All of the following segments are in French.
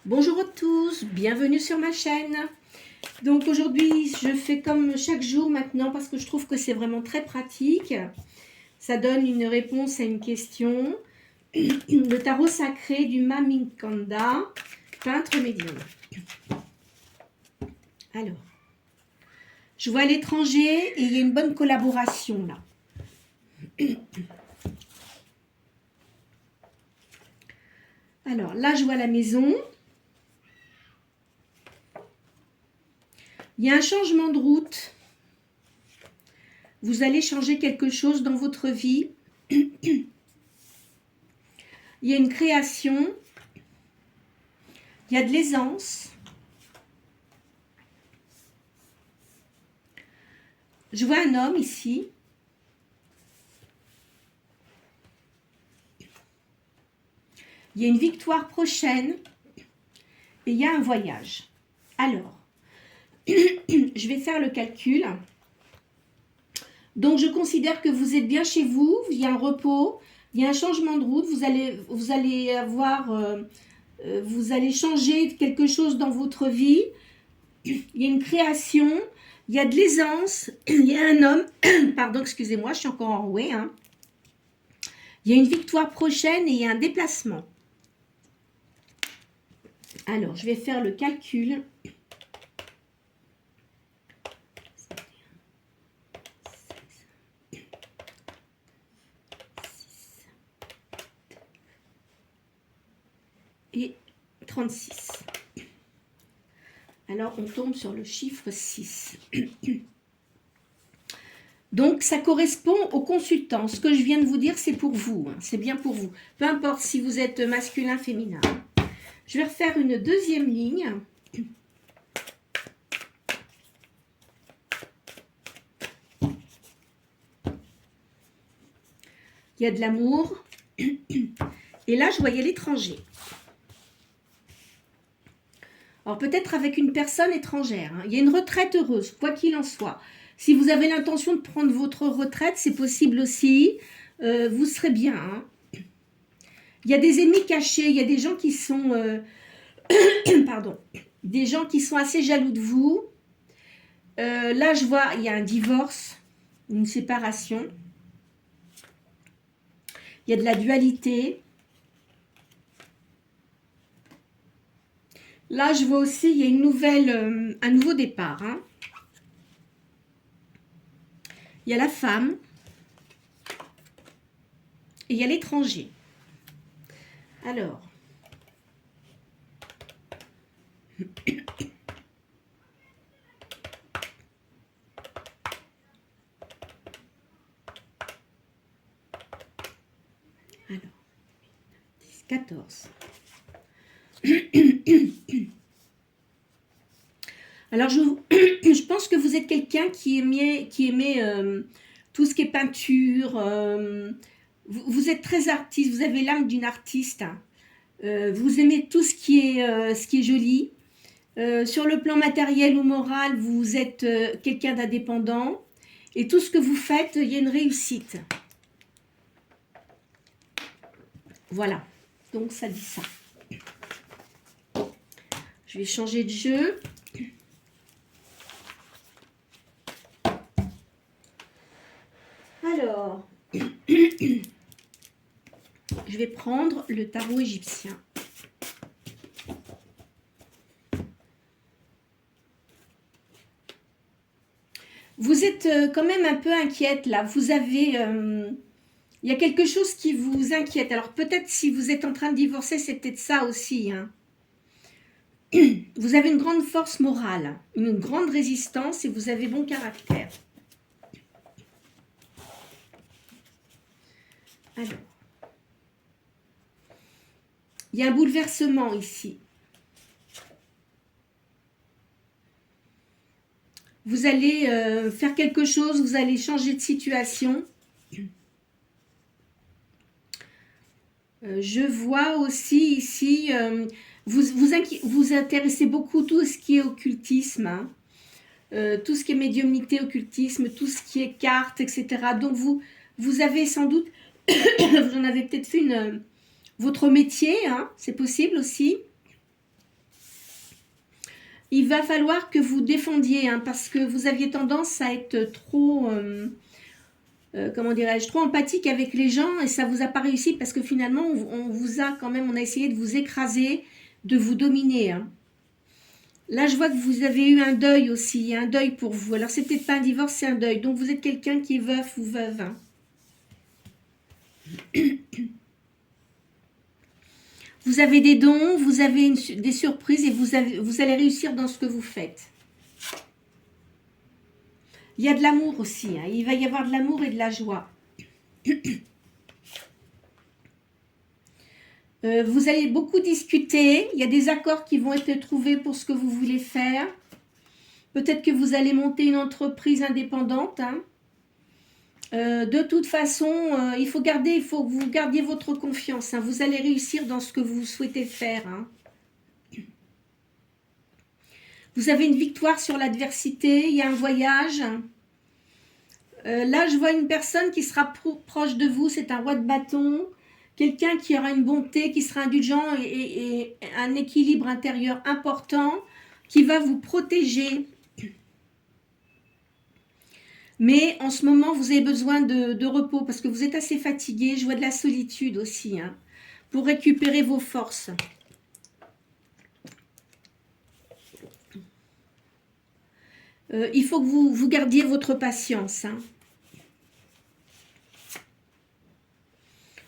Bonjour à tous, bienvenue sur ma chaîne. Donc aujourd'hui, je fais comme chaque jour maintenant parce que je trouve que c'est vraiment très pratique. Ça donne une réponse à une question. Le tarot sacré du Mamikanda, peintre médium. Alors, je vois l'étranger et il y a une bonne collaboration là. Alors là, je vois la maison. Il y a un changement de route. Vous allez changer quelque chose dans votre vie. Il y a une création. Il y a de l'aisance. Je vois un homme ici. Il y a une victoire prochaine. Et il y a un voyage. Alors, je vais faire le calcul. Donc, je considère que vous êtes bien chez vous. Il y a un repos. Il y a un changement de route. Vous allez avoir... vous allez changer quelque chose dans votre vie. Il y a une création. Il y a de l'aisance. Il y a un homme. Pardon, excusez-moi, je suis encore enrouée. Hein. Il y a une victoire prochaine et il y a un déplacement. Alors, je vais faire le calcul. Et 36. Alors, on tombe sur le chiffre 6. Donc, ça correspond au consultant. Ce que je viens de vous dire, c'est pour vous. Hein. C'est bien pour vous. Peu importe si vous êtes masculin, féminin. Je vais refaire une deuxième ligne. Il y a de l'amour. Et là, je voyais l'étranger. Alors, peut-être avec une personne étrangère. Hein. Il y a une retraite heureuse, quoi qu'il en soit. Si vous avez l'intention de prendre votre retraite, c'est possible aussi. Vous serez bien. Hein. Il y a des ennemis cachés. Il y a des gens qui sont... pardon. Des gens qui sont assez jaloux de vous. Là, je vois, il y a un divorce, une séparation. Il y a de la dualité. Là, je vois aussi, il y a une nouvelle, un nouveau départ. Hein. Il y a la femme. Et il y a l'étranger. Alors. Alors. 14. Alors, je pense que vous êtes quelqu'un qui aimait tout ce qui est peinture. Vous êtes très artiste, vous avez l'âme d'une artiste. Hein. Vous aimez tout ce qui est joli. Sur le plan matériel ou moral, vous êtes quelqu'un d'indépendant. Et tout ce que vous faites, il y a une réussite. Voilà. Donc, ça dit ça. Je vais changer de jeu. Alors, je vais prendre le tarot égyptien. Vous êtes quand même un peu inquiète là. Vous avez... il y a quelque chose qui vous inquiète. Alors peut-être si vous êtes en train de divorcer, c'est peut-être ça aussi. Hein. Vous avez une grande force morale, une grande résistance et vous avez bon caractère. Alors, il y a un bouleversement ici. Vous allez faire quelque chose, vous allez changer de situation. Je vois aussi ici, vous intéressez beaucoup tout ce qui est occultisme, hein, tout ce qui est médiumnité, occultisme, tout ce qui est cartes, etc. Donc vous avez sans doute, vous en avez peut-être fait votre métier, hein, c'est possible aussi. il va falloir que vous défendiez, hein, parce que vous aviez tendance à être trop, comment dirais-je, trop empathique avec les gens et ça vous a pas réussi parce que finalement, on vous a quand même, on a essayé de vous écraser, de vous dominer. Hein. Là, je vois que vous avez eu un deuil aussi, un deuil pour vous. Alors, c'est peut-être pas un divorce, c'est un deuil. Donc, vous êtes quelqu'un qui est veuf ou veuve. Hein. Vous avez des dons, vous avez des surprises et vous allez réussir dans ce que vous faites. Il y a de l'amour aussi. Hein. Il va y avoir de l'amour et de la joie. Vous allez beaucoup discuter. Il y a des accords qui vont être trouvés pour ce que vous voulez faire. Peut-être que vous allez monter une entreprise indépendante. Hein. De toute façon, il faut que vous gardiez votre confiance. Hein. Vous allez réussir dans ce que vous souhaitez faire. Hein. Vous avez une victoire sur l'adversité. Il y a un voyage. Là, je vois une personne qui sera proche de vous. C'est un roi de bâton. Quelqu'un qui aura une bonté, qui sera indulgent et un équilibre intérieur important, qui va vous protéger. Mais en ce moment, vous avez besoin de repos parce que vous êtes assez fatigué. Je vois de la solitude aussi, hein, pour récupérer vos forces. Il faut que vous gardiez votre patience. Hein.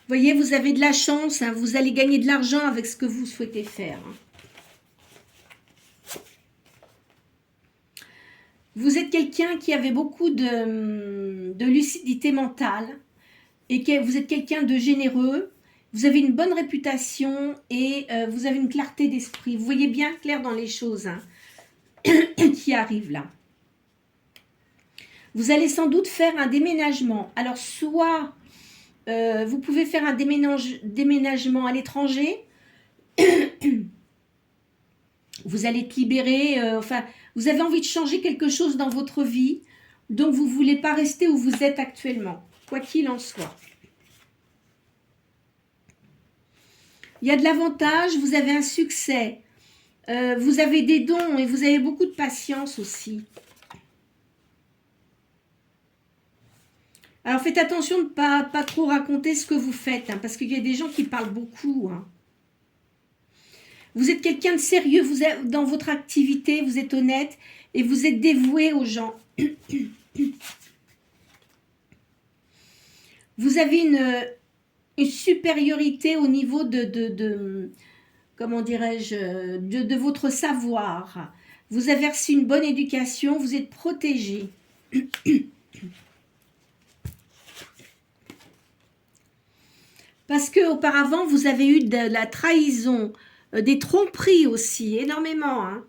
Vous voyez, vous avez de la chance. Hein, vous allez gagner de l'argent avec ce que vous souhaitez faire. Hein. Vous êtes quelqu'un qui avait beaucoup de lucidité mentale et que vous êtes quelqu'un de généreux. Vous avez une bonne réputation et vous avez une clarté d'esprit. Vous voyez bien clair dans les choses hein, qui arrivent là. Vous allez sans doute faire un déménagement. Alors, soit vous pouvez faire un déménagement à l'étranger. Vous allez être libéré. Enfin, vous avez envie de changer quelque chose dans votre vie. Donc, vous ne voulez pas rester où vous êtes actuellement. Quoi qu'il en soit. Il y a de l'avantage. Vous avez un succès. Vous avez des dons et vous avez beaucoup de patience aussi. Alors, faites attention de ne pas trop raconter ce que vous faites, hein, parce qu'il y a des gens qui parlent beaucoup. Hein. Vous êtes quelqu'un de sérieux, vous êtes dans votre activité, vous êtes honnête et vous êtes dévoué aux gens. Vous avez une supériorité au niveau comment dirais-je, de votre savoir. Vous avez reçu une bonne éducation, vous êtes protégé. Parce qu'auparavant, vous avez eu de la trahison, des tromperies aussi, énormément. Hein.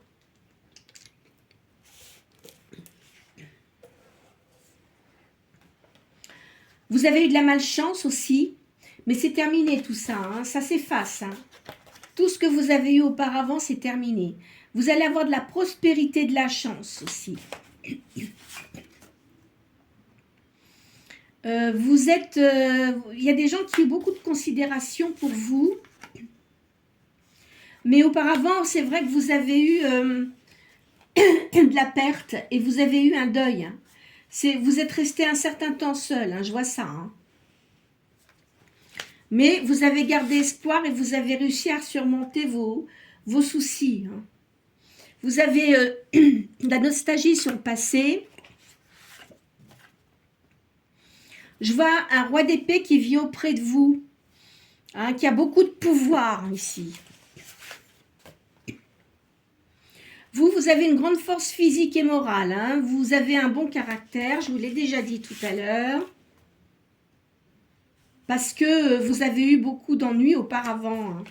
Vous avez eu de la malchance aussi, mais c'est terminé tout ça, hein. Ça s'efface. Hein. Tout ce que vous avez eu auparavant, c'est terminé. Vous allez avoir de la prospérité, de la chance aussi. Vous êtes, il y a des gens qui ont beaucoup de considération pour vous. Mais auparavant, c'est vrai que vous avez eu de la perte et vous avez eu un deuil. Hein. Vous êtes resté un certain temps seul, hein, je vois ça. Hein. Mais vous avez gardé espoir et vous avez réussi à surmonter vos soucis. Hein. Vous avez de la nostalgie sur le passé. Je vois un roi d'épée qui vit auprès de vous, hein, qui a beaucoup de pouvoir ici. Vous avez une grande force physique et morale. Hein. Vous avez un bon caractère, je vous l'ai déjà dit tout à l'heure. Parce que vous avez eu beaucoup d'ennuis auparavant. Hein.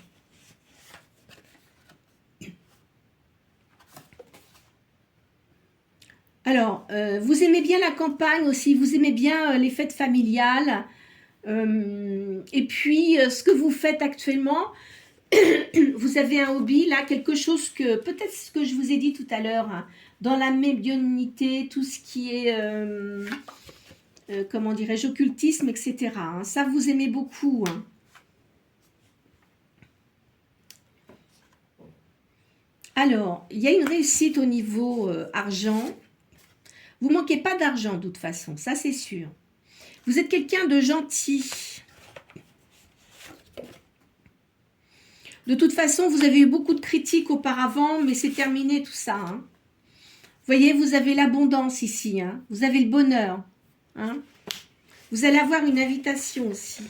Alors, vous aimez bien la campagne aussi, vous aimez bien les fêtes familiales. Et puis, ce que vous faites actuellement, vous avez un hobby, là, quelque chose que, peut-être ce que je vous ai dit tout à l'heure, hein, dans la médiumnité, tout ce qui est, comment dirais-je, occultisme, etc. Hein, ça, vous aimez beaucoup. Hein. Alors, il y a une réussite au niveau argent. Vous ne manquez pas d'argent de toute façon, ça c'est sûr. Vous êtes quelqu'un de gentil. De toute façon, vous avez eu beaucoup de critiques auparavant, mais c'est terminé tout ça. Hein. Vous voyez, vous avez l'abondance ici. Hein. Vous avez le bonheur. Hein. Vous allez avoir une invitation aussi.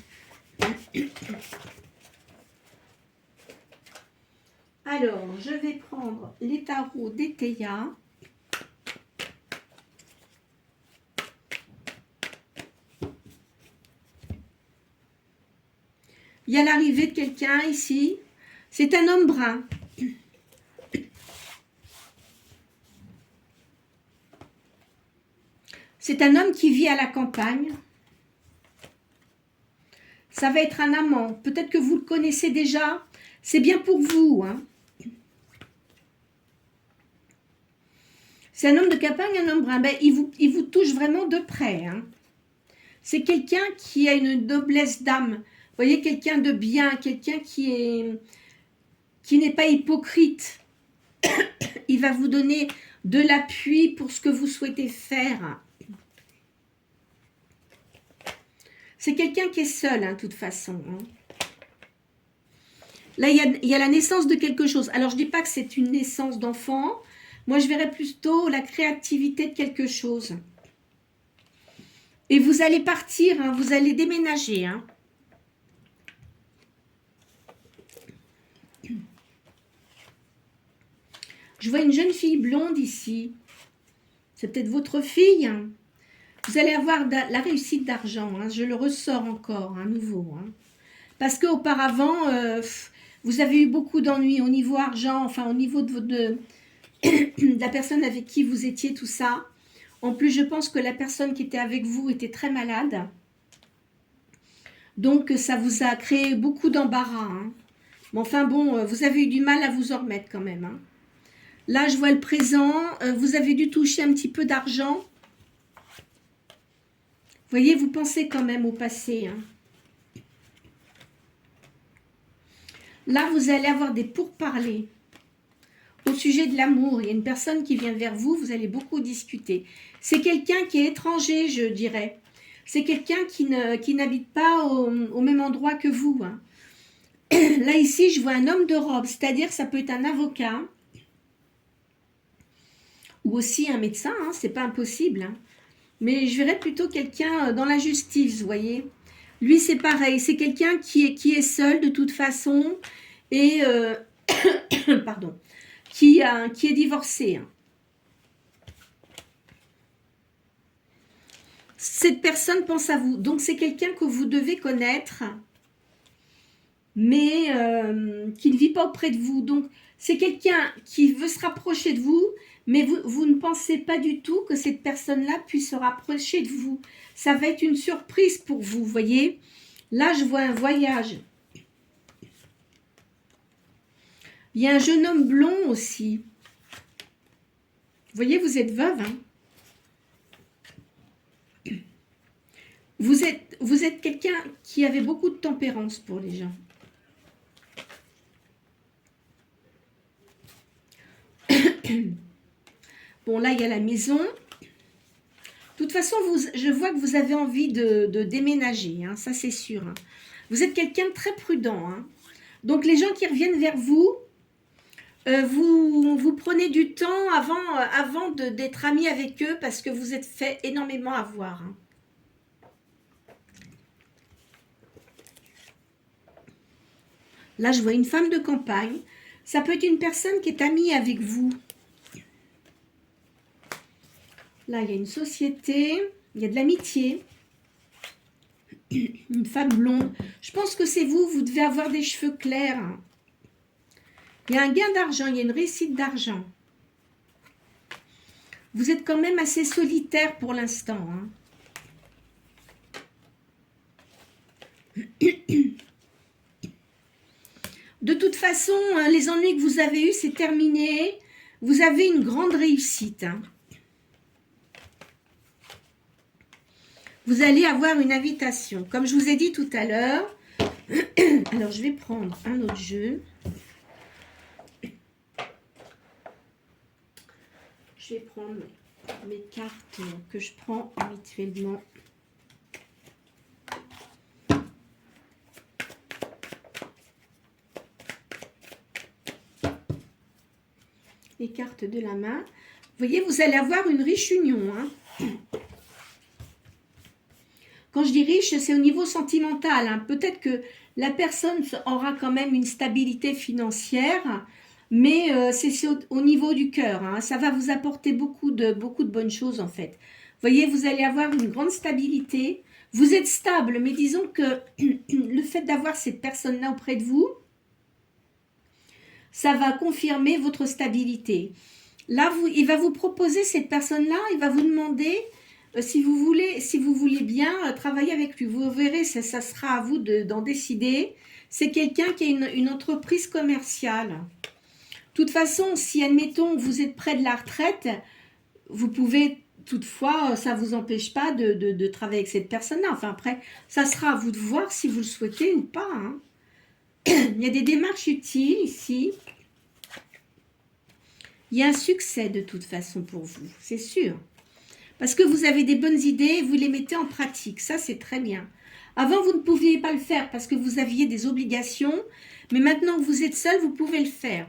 Alors, je vais prendre les tarots d'Eteia. Il y a l'arrivée de quelqu'un ici. C'est un homme brun. C'est un homme qui vit à la campagne. Ça va être un amant. Peut-être que vous le connaissez déjà. C'est bien pour vous. Hein. C'est un homme de campagne, un homme brun. Ben, il vous touche vraiment de près. Hein. C'est quelqu'un qui a une noblesse d'âme. Vous voyez, quelqu'un de bien, quelqu'un qui n'est pas hypocrite. Il va vous donner de l'appui pour ce que vous souhaitez faire. C'est quelqu'un qui est seul, hein, de toute façon. Hein. Là, il y a la naissance de quelque chose. Alors, je ne dis pas que c'est une naissance d'enfant. Moi, je verrais plutôt la créativité de quelque chose. Et vous allez partir, hein, vous allez déménager. Hein. Je vois une jeune fille blonde ici. C'est peut-être votre fille. Hein. Vous allez avoir la réussite d'argent. Hein. Je le ressors encore, à nouveau. Hein. Parce qu'auparavant, vous avez eu beaucoup d'ennuis au niveau argent, enfin au niveau de la personne avec qui vous étiez, tout ça. En plus, je pense que la personne qui était avec vous était très malade. Donc, ça vous a créé beaucoup d'embarras. Hein. Mais enfin bon, vous avez eu du mal à vous en remettre quand même. Hein. Là, je vois le présent. Vous avez dû toucher un petit peu d'argent. Vous voyez, vous pensez quand même au passé. Hein. Là, vous allez avoir des pourparlers. Au sujet de l'amour, il y a une personne qui vient vers vous, vous allez beaucoup discuter. C'est quelqu'un qui est étranger, je dirais. C'est quelqu'un qui n'habite pas au même endroit que vous. Hein. Là, ici, je vois un homme de robe, c'est-à-dire ça peut être un avocat ou aussi un médecin, hein, c'est pas impossible. Hein. Mais je verrais plutôt quelqu'un dans la justice, vous voyez. Lui, c'est pareil, c'est quelqu'un qui est seul de toute façon et... pardon. Qui est divorcé. Hein. Cette personne pense à vous. Donc, c'est quelqu'un que vous devez connaître, mais qui ne vit pas auprès de vous. Donc, c'est quelqu'un qui veut se rapprocher de vous, mais vous ne pensez pas du tout que cette personne-là puisse se rapprocher de vous. Ça va être une surprise pour vous, voyez. Là, je vois un voyage. Il y a un jeune homme blond aussi. Vous voyez, vous êtes veuve. Hein. Vous êtes quelqu'un qui avait beaucoup de tempérance pour les gens. Bon, là, il y a la maison. De toute façon, je vois que vous avez envie de déménager. Hein, ça, c'est sûr. Hein. Vous êtes quelqu'un de très prudent. Hein. Donc, les gens qui reviennent vers vous, vous prenez du temps avant d'être amis avec eux parce que vous êtes fait énormément avoir. Hein. Là, je vois une femme de campagne. Ça peut être une personne qui est amie avec vous. Là, il y a une société. Il y a de l'amitié. Une femme blonde. Je pense que c'est vous. Vous devez avoir des cheveux clairs. Il y a un gain d'argent, il y a une réussite d'argent. Vous êtes quand même assez solitaire pour l'instant. Hein. De toute façon, les ennuis que vous avez eus, c'est terminé. Vous avez une grande réussite. Hein. Vous allez avoir une invitation. Comme je vous ai dit tout à l'heure. Alors, je vais prendre un autre jeu. je vais prendre mes cartes que je prends habituellement. Les cartes de la main. Vous voyez, vous allez avoir une riche union. Hein. Quand je dis riche, c'est au niveau sentimental. Hein. Peut-être que la personne aura quand même une stabilité financière, mais c'est au niveau du cœur. Hein. Ça va vous apporter beaucoup de bonnes choses en fait. Vous voyez, vous allez avoir une grande stabilité. Vous êtes stable, mais disons que le fait d'avoir cette personne-là auprès de vous, ça va confirmer votre stabilité. Là, il va vous proposer, cette personne-là, il va vous demander si vous voulez bien travailler avec lui. Vous verrez, ça sera à vous d'en décider. C'est quelqu'un qui a une entreprise commerciale. De toute façon, si, admettons, vous êtes près de la retraite, vous pouvez, toutefois, ça ne vous empêche pas de travailler avec cette personne-là. Enfin, après, ça sera à vous de voir si vous le souhaitez ou pas. Hein. Il y a des démarches utiles ici. Il y a un succès de toute façon pour vous, c'est sûr. Parce que vous avez des bonnes idées, vous les mettez en pratique. Ça, c'est très bien. Avant, vous ne pouviez pas le faire parce que vous aviez des obligations. Mais maintenant que vous êtes seul, vous pouvez le faire.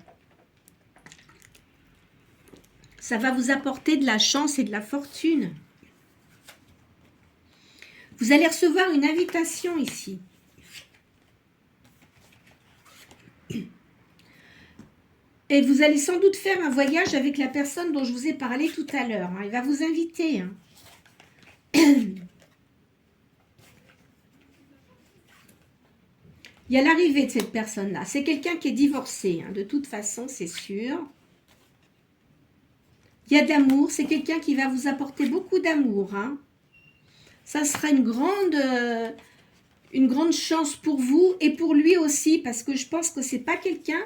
Ça va vous apporter de la chance et de la fortune. Vous allez recevoir une invitation ici. Et vous allez sans doute faire un voyage avec la personne dont je vous ai parlé tout à l'heure. Hein. Il va vous inviter. Hein. Il y a l'arrivée de cette personne-là. C'est quelqu'un qui est divorcé. Hein. De toute façon, c'est sûr. Il y a de l'amour. C'est quelqu'un qui va vous apporter beaucoup d'amour. Hein. Ça sera une grande chance pour vous et pour lui aussi. Parce que je pense que ce n'est pas quelqu'un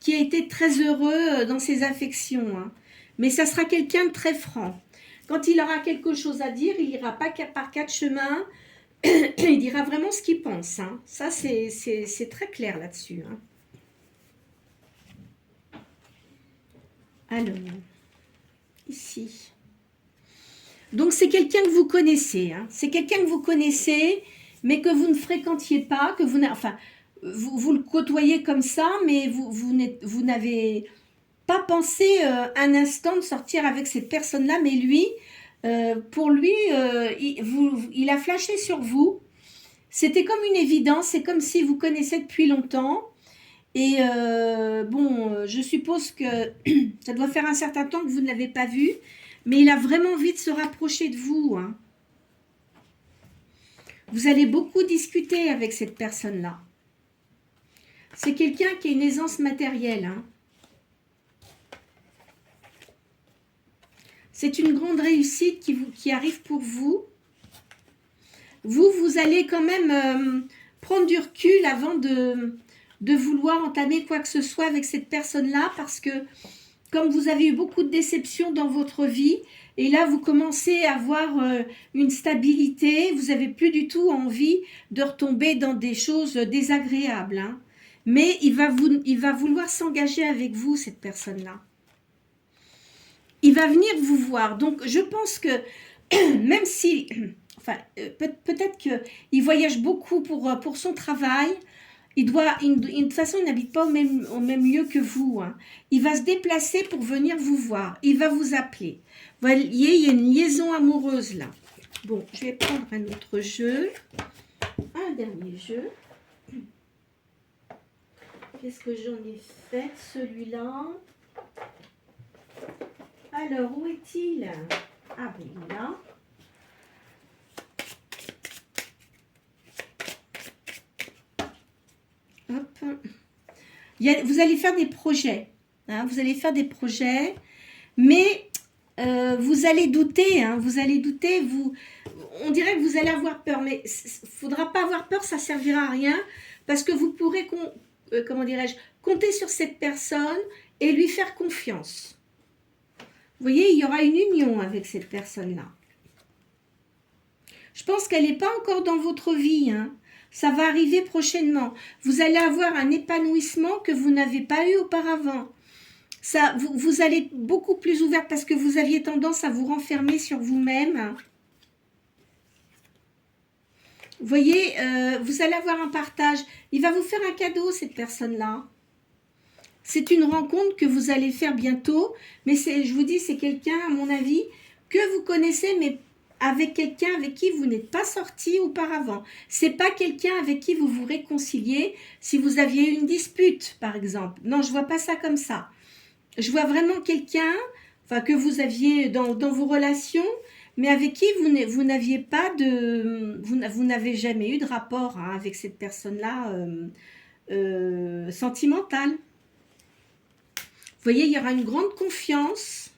qui a été très heureux dans ses affections. Hein. Mais ça sera quelqu'un de très franc. Quand il aura quelque chose à dire, il n'ira pas par quatre chemins. Il dira vraiment ce qu'il pense. Hein. Ça, c'est très clair là-dessus. Hein. Alors, ici. Donc, c'est quelqu'un que vous connaissez. Hein. C'est quelqu'un que vous connaissez, mais que vous ne fréquentiez pas, que vous n'avez... Enfin, vous le côtoyez comme ça, mais vous n'avez pas pensé un instant de sortir avec cette personne-là, mais lui, pour lui, il a flashé sur vous. C'était comme une évidence, c'est comme si vous connaissez depuis longtemps. Et bon, je suppose que ça doit faire un certain temps que vous ne l'avez pas vu, mais il a vraiment envie de se rapprocher de vous. Hein. Vous allez beaucoup discuter avec cette personne-là. C'est quelqu'un qui a une aisance matérielle. Hein. C'est une grande réussite qui arrive pour vous. Vous allez quand même prendre du recul avant de vouloir entamer quoi que ce soit avec cette personne-là parce que comme vous avez eu beaucoup de déceptions dans votre vie et là vous commencez à avoir une stabilité, vous n'avez plus du tout envie de retomber dans des choses désagréables. Hein. Mais il va vouloir s'engager avec vous, cette personne-là. Il va venir vous voir. Donc, je pense que même si... Enfin, peut-être qu'il voyage beaucoup pour son travail. De toute façon, il n'habite pas au même lieu que vous. Hein. Il va se déplacer pour venir vous voir. Il va vous appeler. Vous voyez, il y a une liaison amoureuse là. Bon, je vais prendre un autre jeu. Un dernier jeu. Qu'est-ce que j'en ai fait, celui-là? Alors, où est-il? Ah, ben, il est là. Hop. Vous allez faire des projets. Hein, vous allez faire des projets, mais vous allez douter. Hein, vous allez douter. On dirait que vous allez avoir peur, mais il ne faudra pas avoir peur, ça ne servira à rien, parce que vous pourrez... comment dirais-je, compter sur cette personne et lui faire confiance. Vous voyez, il y aura une union avec cette personne-là. Je pense qu'elle n'est pas encore dans votre vie. Hein. Ça va arriver prochainement. Vous allez avoir un épanouissement que vous n'avez pas eu auparavant. Ça, vous allez être beaucoup plus ouverte parce que vous aviez tendance à vous renfermer sur vous-même. Vous voyez, vous allez avoir un partage. Il va vous faire un cadeau, cette personne-là. C'est une rencontre que vous allez faire bientôt, mais je vous dis, c'est quelqu'un, à mon avis, que vous connaissez, mais avec quelqu'un avec qui vous n'êtes pas sorti auparavant. C'est pas quelqu'un avec qui vous vous réconciliez si vous aviez eu une dispute, par exemple. Non, je vois pas ça comme ça. Je vois vraiment quelqu'un, enfin, que vous aviez dans vos relations, mais avec qui vous n'aviez pas de, vous n'avez jamais eu de rapport hein, avec cette personne-là sentimentale. Vous voyez, il y aura une grande confiance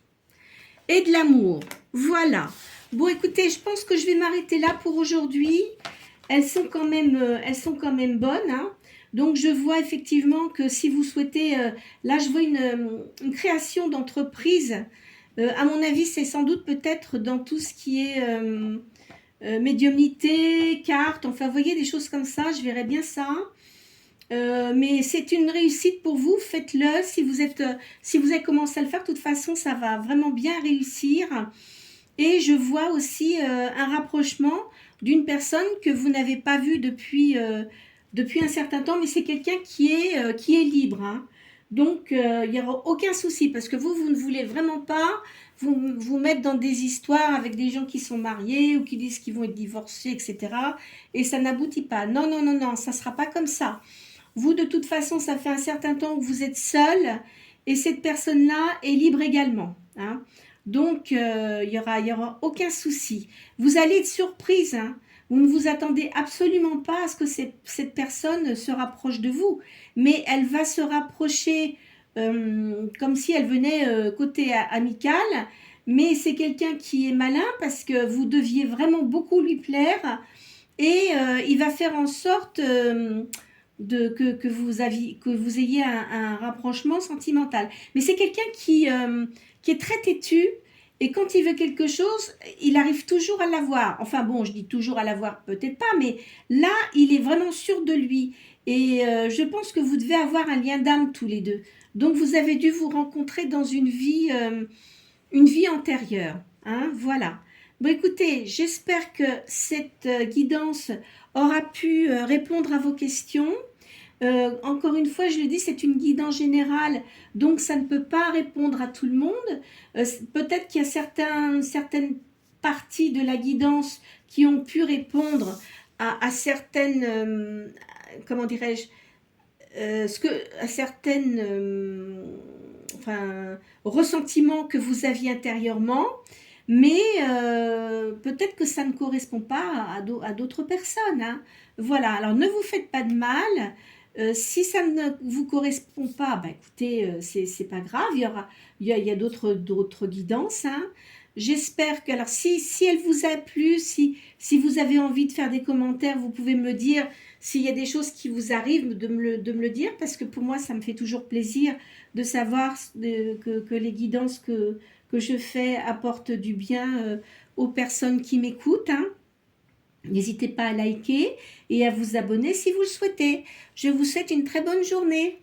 et de l'amour. Voilà. Bon, écoutez, je pense que je vais m'arrêter là pour aujourd'hui. Elles sont quand même bonnes. Hein. Donc, je vois effectivement que si vous souhaitez... là, je vois une création d'entreprise. À mon avis, c'est sans doute peut-être dans tout ce qui est médiumnité, cartes. Enfin, vous voyez, des choses comme ça. Je verrais bien ça. Mais c'est une réussite pour vous, faites-le. Si vous avez commencé à le faire, de toute façon, ça va vraiment bien réussir. Et je vois aussi un rapprochement d'une personne que vous n'avez pas vue depuis un certain temps, mais c'est quelqu'un qui est libre. Hein. Donc, il n'y aura aucun souci, parce que vous ne voulez vraiment pas vous mettre dans des histoires avec des gens qui sont mariés ou qui disent qu'ils vont être divorcés, etc. Et ça n'aboutit pas. Non, non, non, non, ça ne sera pas comme ça. Vous, de toute façon, ça fait un certain temps que vous êtes seul et cette personne-là est libre également. Hein. Donc, il y aura aucun souci. Vous allez être surprise. Hein. Vous ne vous attendez absolument pas à ce que cette personne se rapproche de vous. Mais elle va se rapprocher comme si elle venait côté amical. Mais c'est quelqu'un qui est malin parce que vous deviez vraiment beaucoup lui plaire. Et il va faire en sorte que vous ayez un rapprochement sentimental. Mais c'est quelqu'un qui est très têtu et quand il veut quelque chose, il arrive toujours à l'avoir. Enfin bon, je dis toujours à l'avoir, peut-être pas, mais là, il est vraiment sûr de lui. Et je pense que vous devez avoir un lien d'âme tous les deux. Donc vous avez dû vous rencontrer dans une vie antérieure. Hein, voilà. Bon, écoutez, j'espère que cette guidance aura pu répondre à vos questions. Encore une fois, je le dis, c'est une guidance générale, donc ça ne peut pas répondre à tout le monde. Peut-être qu'il y a certaines parties de la guidance qui ont pu répondre à certaines, comment dirais-je, à certaines, enfin, ressentiments que vous aviez intérieurement, mais peut-être que ça ne correspond pas à d'autres personnes. Hein. Voilà, alors ne vous faites pas de mal. Si ça ne vous correspond pas, bah écoutez, c'est pas grave, il y a d'autres guidances. Hein. J'espère que, alors si elle vous a plu, si vous avez envie de faire des commentaires, vous pouvez me le dire. S'il y a des choses qui vous arrivent, de me le dire, parce que pour moi, ça me fait toujours plaisir de savoir que les guidances que je fais apportent du bien aux personnes qui m'écoutent. Hein. N'hésitez pas à liker et à vous abonner si vous le souhaitez. Je vous souhaite une très bonne journée.